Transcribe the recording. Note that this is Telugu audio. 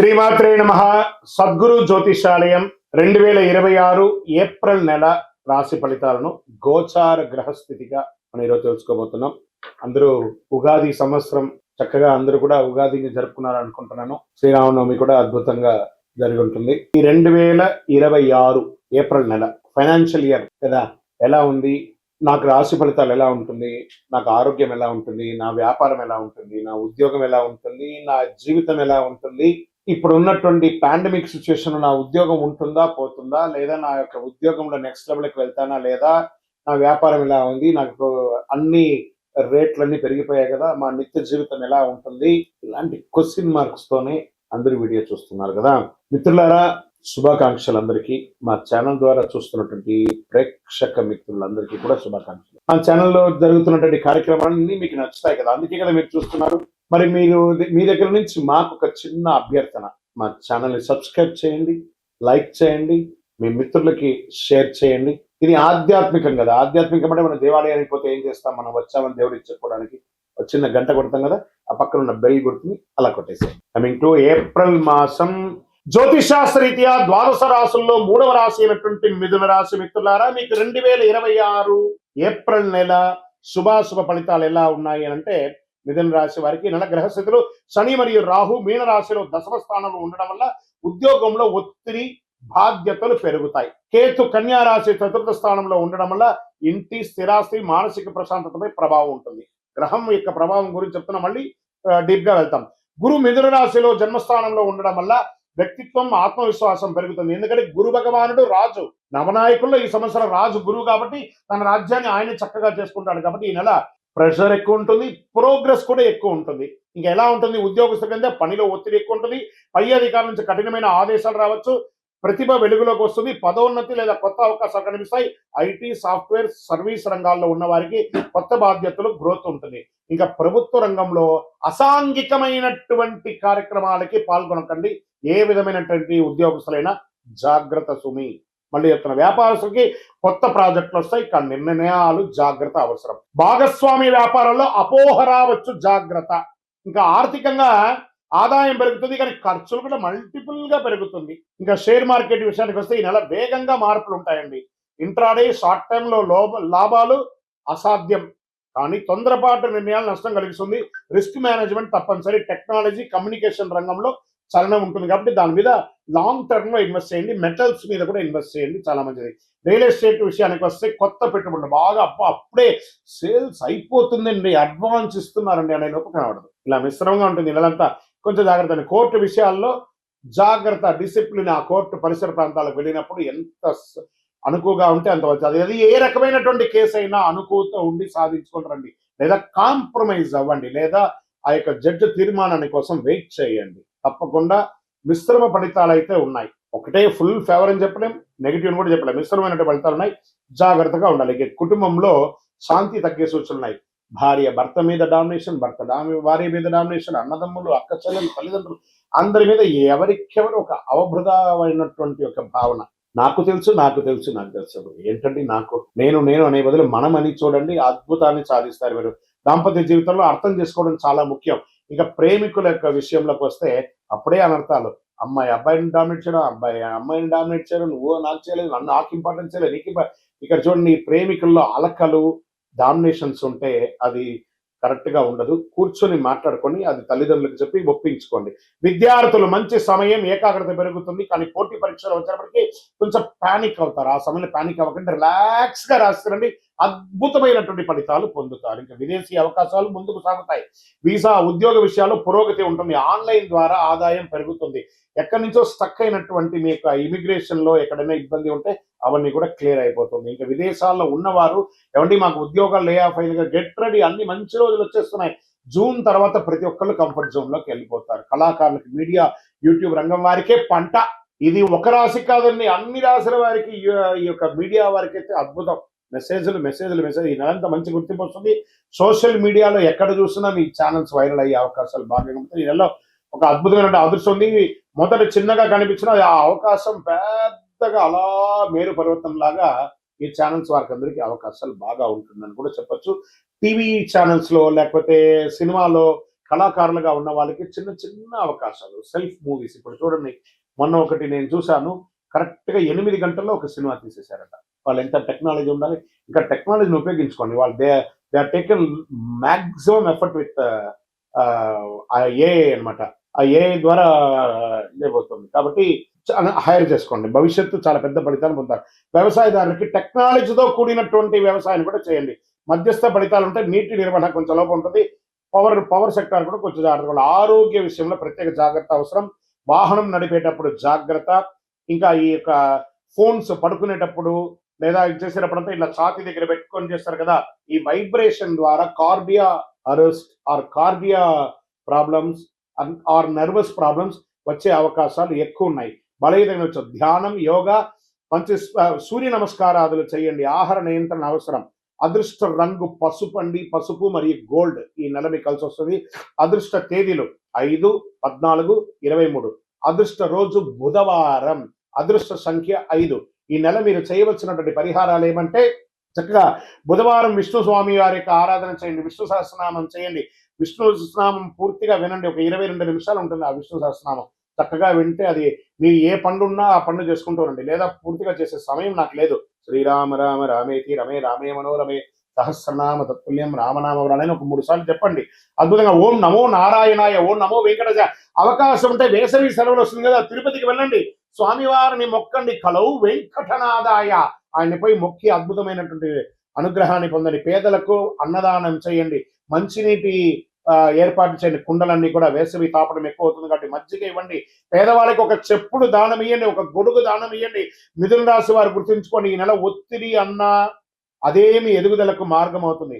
శ్రీమాత్రే నమః. సద్గురు జ్యోతిషాలయం 2026 ఏప్రిల్ నెల రాశి ఫలితాలను గోచార గ్రహస్థితిగా మనం ఈరోజు తెలుసుకోబోతున్నాం. అందరూ ఉగాది సంవత్సరం చక్కగా అందరూ కూడా ఉగాదిని జరుపుకున్నారు అనుకుంటున్నాను. శ్రీరామనవమి కూడా అద్భుతంగా జరిగి ఉంటుంది. ఈ 2026 ఏప్రిల్ నెల ఫైనాన్షియల్ ఇయర్ కదా, ఎలా ఉంది, నాకు రాశి ఫలితాలు ఎలా ఉంటుంది, నాకు ఆరోగ్యం ఎలా ఉంటుంది, నా వ్యాపారం ఎలా ఉంటుంది, నా ఉద్యోగం ఎలా ఉంటుంది, నా జీవితం ఎలా ఉంటుంది, ఇప్పుడు ఉన్నటువంటి పాండమిక్ సిచ్యువేషన్ నా ఉద్యోగం ఉంటుందా పోతుందా, లేదా నా యొక్క ఉద్యోగంలో నెక్స్ట్ లెవెల్కి వెళ్తానా లేదా, నా వ్యాపారం ఎలా ఉంది, నాకు అన్ని రేట్లన్నీ పెరిగిపోయాయి కదా, మా నిత్య జీవితం ఎలా ఉంటుంది, ఇలాంటి క్వశ్చన్ మార్క్స్ తోనే అందరూ వీడియో చూస్తున్నారు కదా. మిత్రులారా, శుభాకాంక్షలు అందరికీ. మా ఛానల్ ద్వారా చూస్తున్నటువంటి ప్రేక్షక మిత్రులందరికీ కూడా శుభాకాంక్షలు. మా ఛానల్లో జరుగుతున్నటువంటి కార్యక్రమాలన్నీ మీకు నచ్చుతాయి కదా, అందుకే కదా మీరు చూస్తున్నారు. మరి మీరు మీ దగ్గర నుంచి మాకు ఒక చిన్న అభ్యర్థన, మా ఛానల్ని సబ్స్క్రైబ్ చేయండి, లైక్ చేయండి, మీ మిత్రులకి షేర్ చేయండి. ఇది ఆధ్యాత్మికం కదా, ఆధ్యాత్మికం అంటే మనం దేవాలయానికి పోతే ఏం చేస్తాం, మనం వచ్చామని దేవుడికి చెప్పుకోవడానికి ఒక చిన్న గంట కొడతాం కదా, ఆ పక్కన ఉన్న బెల్ గుర్తుని అలా కొట్టేసాం. కమింగ్ టు ఏప్రిల్ మాసం జ్యోతిషాస్త్రరీత్యా ద్వాదశ రాశుల్లో 3వ రాశి అయినటువంటి మిథున రాశి మిత్రులారా, మీకు 2026 ఏప్రిల్ నెల శుభాశుభ ఫలితాలు ఎలా ఉన్నాయి అంటే, మిథున రాశి వారికి నెల గ్రహస్థితులు శని మరియు రాహు మీన రాశిలో దశమ స్థానంలో ఉండడం వల్ల ఉద్యోగంలో ఒత్తిడి బాధ్యతలు పెరుగుతాయి. కేతు కన్యా రాశి చతుర్థ స్థానంలో ఉండడం వల్ల ఇంటి స్థిరాస్తి మానసిక ప్రశాంతతపై ప్రభావం ఉంటుంది. గ్రహం యొక్క ప్రభావం గురించి చెప్తున్నా, మళ్ళీ డీప్ గా వెళ్తాం. గురు మిథున రాశిలో జన్మస్థానంలో ఉండడం వల్ల వ్యక్తిత్వం ఆత్మవిశ్వాసం పెరుగుతుంది. ఎందుకంటే గురు భగవానుడు రాజు, నవనాయకుల్లో ఈ సంవత్సరం రాజు గురువు కాబట్టి తన రాజ్యాన్ని ఆయన చక్కగా చేసుకుంటాడు. కాబట్టి ఈ నెల ప్రెషర్ ఎక్కువ ఉంటుంది, ప్రోగ్రెస్ కూడా ఎక్కువ ఉంటుంది. ఇంకా ఎలా ఉంటుంది, ఉద్యోగస్తుల కింద పనిలో ఒత్తిడి ఎక్కువ ఉంటుంది, పై అధికారుల నుంచి కఠినమైన ఆదేశాలు రావచ్చు, ప్రతిభ వెలుగులోకి వస్తుంది, పదోన్నతి లేదా కొత్త అవకాశాలు కనిపిస్తాయి. ఐటీ సాఫ్ట్వేర్ సర్వీస్ రంగాల్లో ఉన్న వారికి కొత్త బాధ్యతలు గ్రోత్ ఉంటుంది. ఇంకా ప్రభుత్వ రంగంలో అసాంఘికమైనటువంటి కార్యక్రమాలకి పాల్గొనకండి. ఏ విధమైనటువంటి ఉద్యోగస్తులైనా జాగ్రత్త సుమి. మళ్ళీ చెప్తున్న, వ్యాపారస్తులకి కొత్త ప్రాజెక్టులు వస్తాయి, కానీ నిర్ణయాలు జాగ్రత్త అవసరం. భాగస్వామి వ్యాపారంలో అపోహ రావచ్చు, జాగ్రత్త. ఇంకా ఆర్థికంగా ఆదాయం పెరుగుతుంది, కానీ ఖర్చులు కూడా మల్టిపుల్ గా పెరుగుతుంది. ఇంకా షేర్ మార్కెట్ విషయానికి వస్తే ఈ నెల వేగంగా మార్పులు ఉంటాయండి. ఇంట్రాడే షార్ట్ టైంలో లాభాలు అసాధ్యం, కానీ తొందరపాటు నిర్ణయాలు నష్టం కలిగిస్తుంది. రిస్క్ మేనేజ్మెంట్ తప్పనిసరి. టెక్నాలజీ కమ్యూనికేషన్ రంగంలో చలనం ఉంటుంది కాబట్టి దాని మీద లాంగ్ టర్మ్ లో ఇన్వెస్ట్ చేయండి. మెటల్స్ మీద కూడా ఇన్వెస్ట్ చేయండి, చాలా మంచిది. రియల్ ఎస్టేట్ విషయానికి వస్తే కొత్త పెట్టుబడులు బాగా అప్పుడే సేల్స్ అయిపోతుందండి, అడ్వాన్స్ ఇస్తున్నారండి అనే లోపు కనబడదు. ఇలా మిశ్రమంగా ఉంటుంది నెలంతా, కొంచెం జాగ్రత్త అండి. కోర్టు విషయాల్లో జాగ్రత్త, డిసిప్లిన్. ఆ కోర్టు పరిసర ప్రాంతాలకు వెళ్ళినప్పుడు ఎంత అనుకువగా ఉంటే అంత వచ్చి, అది ఏ రకమైనటువంటి కేసు అయినా అనుకువతో ఉండి సాధించుకుంటారండి, లేదా కాంప్రమైజ్ అవ్వండి, లేదా ఆ యొక్క జడ్జి తీర్మానాన్ని కోసం వెయిట్ చేయండి. తప్పకుండా మిశ్రమ ఫలితాలు అయితే ఉన్నాయి. ఒకటే ఫుల్ ఫేవర్ అని చెప్పలేం, నెగిటివ్ కూడా చెప్పలేం, మిశ్రమైన ఫలితాలు ఉన్నాయి. జాగ్రత్తగా ఉండాలి. కుటుంబంలో శాంతి తగ్గే సూచనలు ఉన్నాయి. భార్య భర్త మీద డామినేషన్, భార్య మీద డామినేషన్, అన్నదమ్ములు, అక్క చెల్లెలు, తల్లిదండ్రులు అందరి మీద ఎవరికెవరు ఒక అవబృధమైనటువంటి ఒక భావన. నాకు తెలుసు నాకు తెలుసు నాకు తెలుసు ఏంటండి, నేను అనే బదులు మనం అని చూడండి, అద్భుతాన్ని సాధిస్తారు మీరు. దాంపత్య జీవితంలో అర్థం చేసుకోవడం చాలా ముఖ్యం. ఇక ప్రేమికుల యొక్క విషయంలోకి వస్తే అప్పుడే అనర్థాలు. అమ్మాయి అబ్బాయిని డామినేట్ చేయడం, అబ్బాయి అమ్మాయిని డామినేట్ చేయడం, నువ్వు నాకు చేయలేదు, నన్ను నాకు ఇంపార్టెన్స్ చేయలేదు, నీకు ఇక్కడ చూడండి, ప్రేమికుల్లో అలకలు డామినేషన్స్ ఉంటే అది కరెక్ట్ గా ఉండదు. కూర్చొని మాట్లాడుకొని అది తల్లిదండ్రులకు చెప్పి ఒప్పించుకోండి. విద్యార్థులు మంచి సమయం, ఏకాగ్రత పెరుగుతుంది, కానీ పోటీ పరీక్షలు వచ్చేటప్పటికి కొంచెం పానిక్ అవుతారు. ఆ సమయంలో పానిక్ అవ్వకుండా రిలాక్స్ గా రాస్తారండి, అద్భుతమైనటువంటి ఫలితాలు పొందుతారు. ఇంకా విదేశీ అవకాశాలు ముందుకు సాగుతాయి. వీసా ఉద్యోగ విషయాల్లో పురోగతి ఉంటుంది. ఆన్లైన్ ద్వారా ఆదాయం పెరుగుతుంది. ఎక్కడి నుంచో స్టక్ అయినటువంటి మీకు ఇమిగ్రేషన్ లో ఎక్కడైనా ఇబ్బంది ఉంటే అవన్నీ కూడా క్లియర్ అయిపోతుంది. ఇంకా విదేశాల్లో ఉన్నవారు, ఏమండి మాకు ఉద్యోగాలు లే ఆఫ్ అయిందిగా, గెట్ రెడీ, అన్ని మంచి రోజులు వచ్చేస్తున్నాయి. జూన్ తర్వాత ప్రతి ఒక్కళ్ళు కంఫర్ట్ జోన్ లోకి వెళ్ళిపోతారు. కళాకారులకు, మీడియా, యూట్యూబ్ రంగం వారికే పంట. ఇది ఒక రాశి కాదండి, అన్ని రాశుల వారికి, ఈ యొక్క మీడియా వారికి అయితే అద్భుతం. మెసేజ్ ఈ నెలంతా మంచి గుర్తింపు వస్తుంది. సోషల్ మీడియాలో ఎక్కడ చూసినా మీ ఛానల్స్ వైరల్ అయ్యే అవకాశాలు బాగా ఉంటాయి. ఈ నెలలో ఒక అద్భుతమైన అదృష్టం ఉంది. మొదట చిన్నగా కనిపించిన ఆ అవకాశం పెద్దగా అలా మేరు పర్వతం లాగా ఈ ఛానల్స్ వారికి అందరికీ అవకాశాలు బాగా ఉంటుందని కూడా చెప్పొచ్చు. టీవీ ఛానల్స్ లో, లేకపోతే సినిమాలో కళాకారులుగా ఉన్న వాళ్ళకి చిన్న చిన్న అవకాశాలు, సెల్ఫ్ మూవీస్. ఇప్పుడు చూడండి, మొన్న ఒకటి నేను చూశాను. కరెక్ట్‌గా 8 గంటల్లో ఒక సినిమా తీసేశారట. వాళ్ళు ఎంత టెక్నాలజీ ఉండాలి. ఇంకా టెక్నాలజీని ఉపయోగించుకోండి. వాళ్ళు they are taken maximum effort with AI అన్నమాట. ఆ ఏఐ ద్వారా ఇదైపోతుంది. కాబట్టి హైర్ చేసుకోండి. భవిష్యత్తు చాలా పెద్ద ఫలితాలు పొందుతారు. వ్యవసాయదారులకి టెక్నాలజీతో కూడినటువంటి వ్యవసాయాన్ని కూడా చేయండి. మధ్యస్థ ఫలితాలుంటే నీటి నిర్వహణ కొంచెం లోపం ఉంటుంది. పవర్ సెక్టార్ కూడా కొంచెం జాగ్రత్తగా ఉండాలి. ఆరోగ్య విషయంలో ప్రత్యేక జాగ్రత్త అవసరం. వాహనం నడిపేటప్పుడు జాగ్రత్త. ఇంకా ఈ యొక్క ఫోన్స్ పడుకునేటప్పుడు లేదా ఇది చేసేటప్పుడంతా ఇలా ఛాతీ దగ్గర పెట్టుకొని చేస్తారు కదా! ఈ వైబ్రేషన్ ద్వారా cardiac arrest or cardiac problems or nervous problems వచ్చే అవకాశాలు ఎక్కువున్నాయి. బలహీనవచ్చు. ధ్యానం, యోగా, మంచి సూర్య నమస్కారాదులు చేయండి. ఆహార నియంత్రణ అవసరం. అదృష్ట రంగు పసుపండి. పసుపు మరియు గోల్డ్ ఈ నెల మీకు కలిసొస్తది. అదృష్ట తేదీలు 5, 14, 23. అదృష్ట రోజు బుధవారం. అదృష్ట సంఖ్య 5. ఈ నెల మీరు చేయవలసినటువంటి పరిహారాలు ఏమంటే, చక్కగా బుధవారం విష్ణు స్వామి వారి యొక్క ఆరాధన చేయండి. విష్ణు సహస్రనామం చేయండి. విష్ణు సహస్రనామం పూర్తిగా వినండి. ఒక 22 నిమిషాలు ఉంటుంది ఆ విష్ణు సహస్రనామం. చక్కగా వింటే అది మీ ఏ పండున్నా ఆ పండు చేసుకుంటూ ఉండండి. లేదా పూర్తిగా చేసే సమయం నాకు లేదు. శ్రీరామ రామ రామేతి రమే రామే మనోరమే సహస్రనామ తత్తుల్యం రామనామవరాలని ఒక 3 సార్లు చెప్పండి. అద్భుతంగా ఓం నమో నారాయణాయ, ఓం నమో వెంకటేశ. అవకాశం ఉంటే వేసవి సెలవులు వస్తుంది కదా, తిరుపతికి వెళ్ళండి. స్వామివారిని మొక్కండి. కలౌ వెంకటనాదాయ. ఆయన్ని పోయి మొక్కి అద్భుతమైనటువంటి అనుగ్రహాన్ని పొందండి. పేదలకు అన్నదానం చేయండి. మంచినీటి ఏర్పాటు చేయండి. కుండలన్నీ కూడా వేసవి తాపడం ఎక్కువ అవుతుంది కాబట్టి మజ్జిగ ఇవ్వండి. పేదవాళ్ళకి ఒక చెప్పుడు దానం ఇయ్యండి. ఒక గొడుగు దానం ఇయ్యండి. మిథున రాశి వారు గుర్తుంచుకోండి, ఈ నెల ఒత్తిడి అన్నా అదేమి ఎదుగుదలకు మార్గం అవుతుంది.